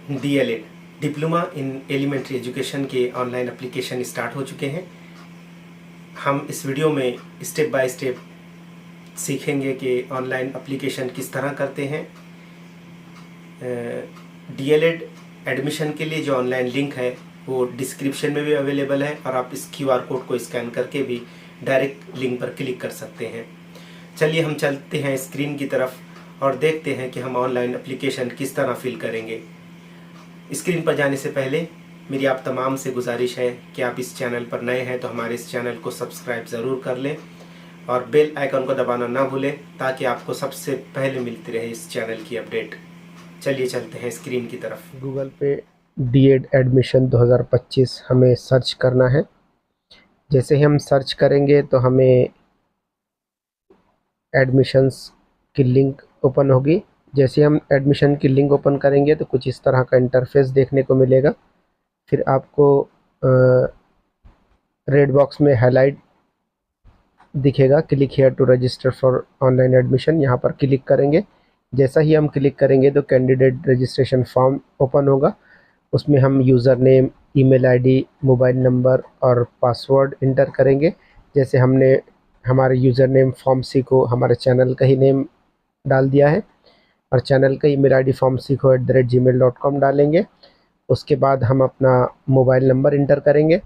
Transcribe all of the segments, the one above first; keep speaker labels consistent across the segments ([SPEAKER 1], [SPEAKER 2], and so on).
[SPEAKER 1] DLED diploma in elementary education के online application start हो चुके हैं। हम इस वीडियो में स्टेप बाय स्टेप सीखेंगे कि ऑनलाइन एप्लीकेशन किस तरह करते हैं। DLED एडमिशन के लिए जो ऑनलाइन लिंक है वो डिस्क्रिप्शन में भी अवेलेबल है और आप इस QR कोड को स्कैन करके भी डायरेक्ट लिंक पर क्लिक कर सकते हैं। चलिए हम चलते हैं स्क्रीन की तरफ और देखते हैं कि हम ऑनलाइन एप्लीकेशन किस तरह फिल करेंगे। स्क्रीन पर जाने से पहले मेरी आप तमाम से गुजारिश है कि आप इस चैनल पर नए हैं तो हमारे इस चैनल को सब्सक्राइब ज़रूर कर लें और बेल आइकन को दबाना ना भूलें ताकि आपको सबसे पहले मिलती रहे इस चैनल की अपडेट। चलिए चलते हैं स्क्रीन की तरफ।
[SPEAKER 2] गूगल पे DED एडमिशन 2025 हमें सर्च करना है। जैसे ही हम सर्च करेंगे तो हमें एडमिशन्स की लिंक ओपन होगी। जैसे हम एडमिशन की लिंक ओपन करेंगे तो कुछ इस तरह का इंटरफेस देखने को मिलेगा। फिर आपको रेड बॉक्स में हाईलाइट दिखेगा, click here to register for online admission. यहाँ पर क्लिक करेंगे। जैसा ही हम क्लिक करेंगे तो कैंडिडेट रजिस्ट्रेशन फॉर्म ओपन होगा। उसमें हम user name, email ID, mobile number और पासवर्ड इंटर करेंगे। जैसे हमने हमारे यूज़र नेम फॉर्म सी को हमारे चैनल का ही नेम डाल दिया है और चैनल का ईमेल आईडी फॉर्म सी को @gmail.com डालेंगे। उसके बाद हम अपना मोबाइल नंबर इंटर करेंगे।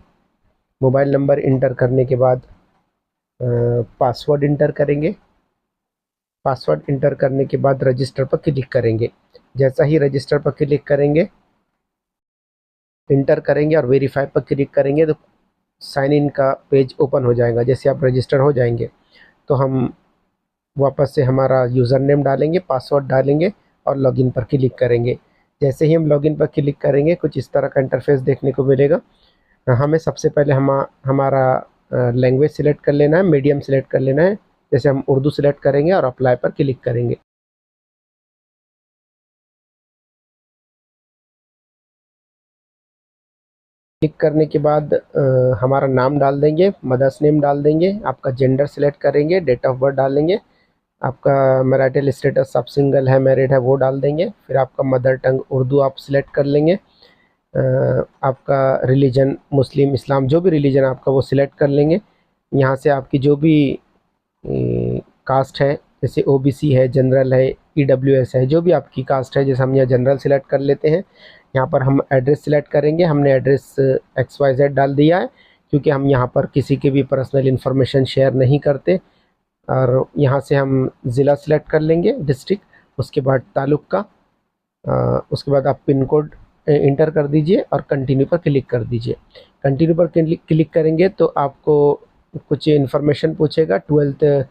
[SPEAKER 2] मोबाइल नंबर इंटर करने के बाद पासवर्ड इंटर करेंगे। पासवर्ड इंटर करने के बाद रजिस्टर पर क्लिक करेंगे। जैसा ही रजिस्टर पर क्लिक करेंगे, इंटर करेंगे और वेरीफाई पर क्लिक करेंगे तो साइन इन का पेज ओपन हो जाएगा। जैसे आप रजिस्टर हो जाएंगे तो हम वापस से हमारा यूज़र नेम डालेंगे, पासवर्ड डालेंगे और लॉगिन पर क्लिक करेंगे। जैसे ही हम लॉगिन पर क्लिक करेंगे कुछ इस तरह का इंटरफेस देखने को मिलेगा। हमें सबसे पहले हमारा लैंग्वेज सिलेक्ट कर लेना है, मीडियम सिलेक्ट कर लेना है। जैसे हम उर्दू सिलेक्ट करेंगे और अप्लाई पर क्लिक करेंगे। क्लिक करने के बाद हमारा नाम डाल देंगे, मदर्स नेम डाल देंगे, आपका जेंडर सेलेक्ट करेंगे, डेट ऑफ बर्थ डालेंगे, आपका मैरिटल स्टेटस आप सिंगल है मैरिड है वो डाल देंगे। फिर आपका मदर टंग उर्दू आप सिलेक्ट कर लेंगे। आपका रिलीजन मुस्लिम, इस्लाम, जो भी रिलीजन आपका वो सिलेक्ट कर लेंगे। यहाँ से आपकी जो भी कास्ट है, जैसे OBC है, जनरल है, EWS है, जो भी आपकी कास्ट है, जैसे हम यहाँ जनरल सिलेक्ट कर लेते हैं। यहाँ पर हम एड्रेस सिलेक्ट करेंगे। हमने एड्रेस XYZ डाल दिया है क्योंकि हम यहाँ पर किसी की भी पर्सनल इन्फॉर्मेशन शेयर नहीं करते। और यहाँ से हम ज़िला सिलेक्ट कर लेंगे, डिस्ट्रिक्ट, उसके बाद तालुक का, उसके बाद आप पिन कोड इंटर कर दीजिए और कंटिन्यू पर क्लिक कर दीजिए। कंटिन्यू पर क्लिक करेंगे तो आपको कुछ इन्फॉर्मेशन पूछेगा 12th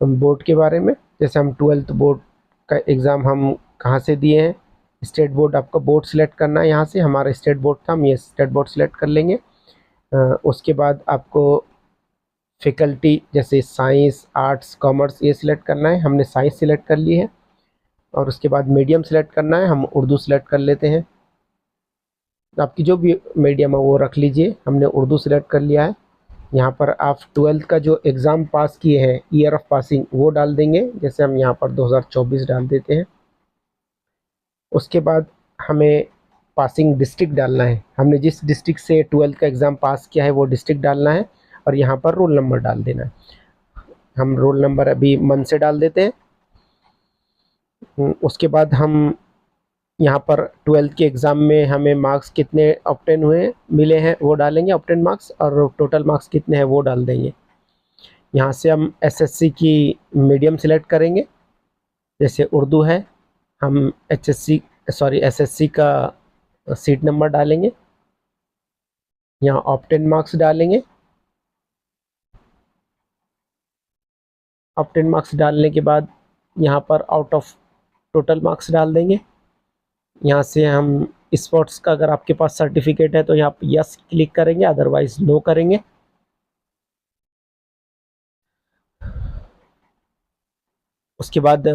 [SPEAKER 2] बोर्ड के बारे में। जैसे हम 12th बोर्ड का एग्ज़ाम हम कहाँ से दिए हैं, स्टेट बोर्ड, आपका बोर्ड सिलेक्ट करना है। यहाँ से हमारा स्टेट बोर्ड था, हम ये स्टेट बोर्ड सिलेक्ट कर लेंगे। उसके बाद आपको फैकल्टी जैसे साइंस, आर्ट्स, कॉमर्स ये सिलेक्ट करना है। हमने साइंस सिलेक्ट कर ली है। और उसके बाद मीडियम सिलेक्ट करना है, हम उर्दू सिलेक्ट कर लेते हैं। आपकी जो भी मीडियम है वो रख लीजिए। हमने उर्दू सिलेक्ट कर लिया है। यहाँ पर आप 12th का जो एग्ज़ाम पास किए हैं, ईयर ऑफ पासिंग, वो डाल देंगे। जैसे हम यहाँ पर 2024 डाल देते हैं। उसके बाद हमें पासिंग डिस्ट्रिक्ट डालना है। हमने जिस डिस्ट्रिक्ट से 12th का एग्ज़ाम पास किया है वो डिस्ट्रिक्ट डालना है और यहाँ पर रोल नंबर डाल देना है। हम रोल नंबर अभी मन से डाल देते हैं। उसके बाद हम यहाँ पर 12th के एग्ज़ाम में हमें मार्क्स कितने ऑब्टेन हुए मिले हैं वो डालेंगे, ऑब्टेन मार्क्स, और टोटल मार्क्स कितने हैं वो डाल देंगे। यहाँ से हम SSC की मीडियम सिलेक्ट करेंगे। जैसे उर्दू है, हम SSC का सीट नंबर डालेंगे। यहाँ ऑब्टेन मार्क्स डालेंगे। ऑब्टेन मार्क्स डालने के बाद यहाँ पर आउट ऑफ टोटल मार्क्स डाल देंगे। यहाँ से हम स्पोर्ट्स का अगर आपके पास सर्टिफिकेट है तो यहाँ पर यस क्लिक करेंगे, अदरवाइज नो करेंगे। उसके बाद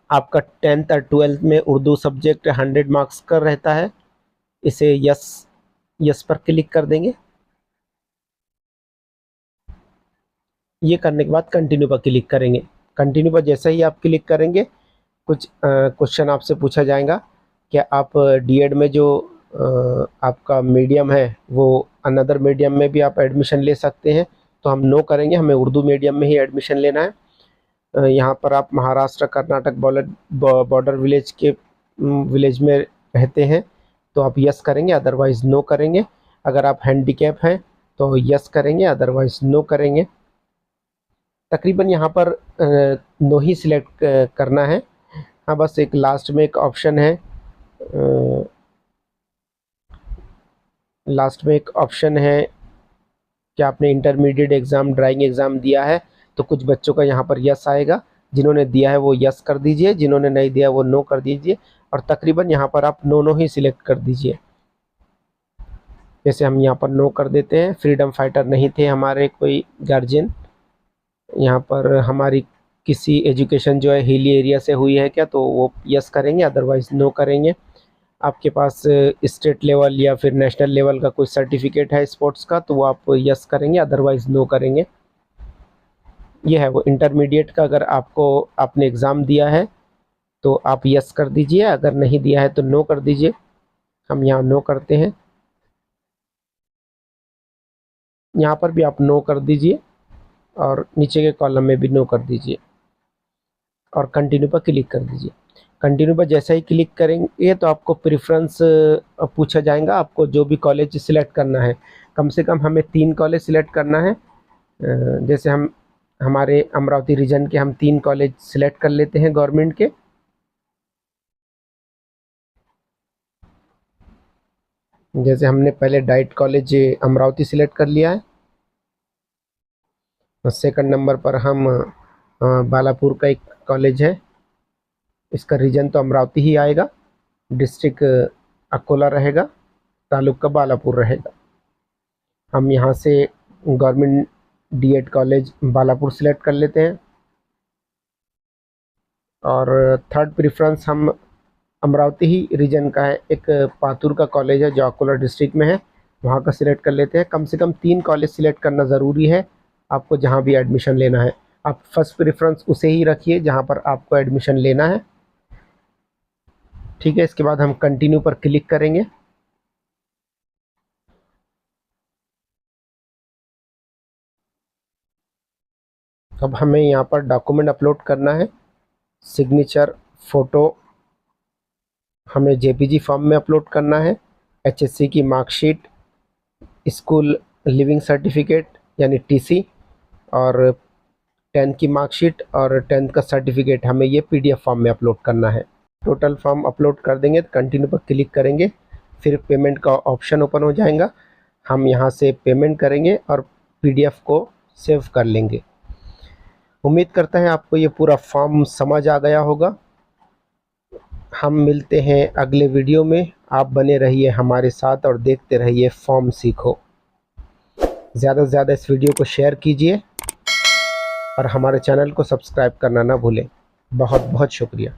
[SPEAKER 2] आपका 10th और 12th में उर्दू सब्जेक्ट 100 मार्क्स का रहता है। इसे यस पर क्लिक कर देंगे। ये करने के बाद कंटिन्यू पर क्लिक करेंगे। कंटिन्यू पर जैसे ही आप क्लिक करेंगे कुछ क्वेश्चन आपसे पूछा जाएगा कि आप डीएड में जो आपका मीडियम है वो अनदर मीडियम में भी आप एडमिशन ले सकते हैं, तो हम नो करेंगे, हमें उर्दू मीडियम में ही एडमिशन लेना है। यहाँ पर आप महाराष्ट्र कर्नाटक बॉर्डर विलेज में रहते हैं तो आप यस करेंगे, अदरवाइज़ नो करेंगे। अगर आप हैंडीकैप हैं तो यस करेंगे, अदरवाइज़ नो करेंगे। तकरीबन यहाँ पर नो ही सिलेक्ट करना है। हाँ, बस एक लास्ट में एक ऑप्शन है, लास्ट में एक ऑप्शन है कि आपने इंटरमीडिएट एग्ज़ाम ड्राइंग एग्ज़ाम दिया है, तो कुछ बच्चों का यहाँ पर यस आएगा। जिन्होंने दिया है वो यस कर दीजिए, जिन्होंने नहीं दिया वो नो कर दीजिए, और तकरीबन यहाँ पर आप नो ही सिलेक्ट कर दीजिए। जैसे हम यहाँ पर नो कर देते हैं। फ्रीडम फाइटर नहीं थे हमारे कोई गार्जियन, यहाँ पर हमारी किसी एजुकेशन जो है हिली एरिया से हुई है क्या, तो वो यस करेंगे, अदरवाइज़ नो करेंगे। आपके पास स्टेट लेवल या फिर नेशनल लेवल का कोई सर्टिफिकेट है स्पोर्ट्स का, तो वो आप यस करेंगे, अदरवाइज़ नो करेंगे। ये है वो इंटरमीडिएट का। अगर आपने एग्ज़ाम दिया है तो आप यस कर दीजिए, अगर नहीं दिया है तो नो कर दीजिए। हम यहाँ नो करते हैं, यहाँ पर भी आप नो कर दीजिए और नीचे के कॉलम में भी नो कर दीजिए और कंटिन्यू पर क्लिक कर दीजिए। कंटिन्यू पर जैसे ही क्लिक करेंगे तो आपको प्रेफरेंस पूछा जाएगा, आपको जो भी कॉलेज सिलेक्ट करना है। कम से कम हमें 3 कॉलेज सिलेक्ट करना है। जैसे हमारे अमरावती रीजन के हम 3 कॉलेज सिलेक्ट कर लेते हैं गवर्नमेंट के। जैसे हमने पहले डाइट कॉलेज अमरावती सिलेक्ट कर लिया है। सेकंड नंबर पर हम बालापुर का एक कॉलेज है, इसका रीजन तो अमरावती ही आएगा, डिस्ट्रिक्ट अकोला रहेगा, तालुका बालापुर रहेगा। हम यहाँ से government DEd college Balapur select कर लेते हैं। और थर्ड प्रेफरेंस हम अमरावती ही रीजन का है, एक पातुर का कॉलेज है जो अकोला डिस्ट्रिक्ट में है, वहाँ का सिलेक्ट कर लेते हैं। कम से कम 3 कॉलेज सिलेक्ट करना ज़रूरी है आपको जहाँ भी एडमिशन लेना है। आप फर्स्ट प्रेफरेंस उसे ही रखिए जहाँ पर आपको एडमिशन लेना है, ठीक है। इसके बाद हम कंटिन्यू पर क्लिक करेंगे। अब हमें यहाँ पर डॉक्यूमेंट अपलोड करना है। सिग्नेचर, फ़ोटो हमें जेपीजी फॉर्म में अपलोड करना है। एचएससी की मार्कशीट, स्कूल लिविंग सर्टिफिकेट यानी टीसी, और 10th की मार्कशीट और 10th का सर्टिफिकेट हमें ये पीडीएफ फॉर्म में अपलोड करना है। टोटल फॉर्म अपलोड कर देंगे तो कंटिन्यू पर क्लिक करेंगे, फिर पेमेंट का ऑप्शन ओपन हो जाएगा। हम यहाँ से पेमेंट करेंगे और पीडीएफ को सेव कर लेंगे। उम्मीद करता है आपको ये पूरा फॉर्म समझ आ गया होगा। हम मिलते हैं अगले वीडियो में। आप बने रहिए हमारे साथ और देखते रहिए फॉर्म सीखो। ज़्यादा से ज़्यादा इस वीडियो को शेयर कीजिए और हमारे चैनल को सब्सक्राइब करना ना भूलें। बहुत बहुत शुक्रिया।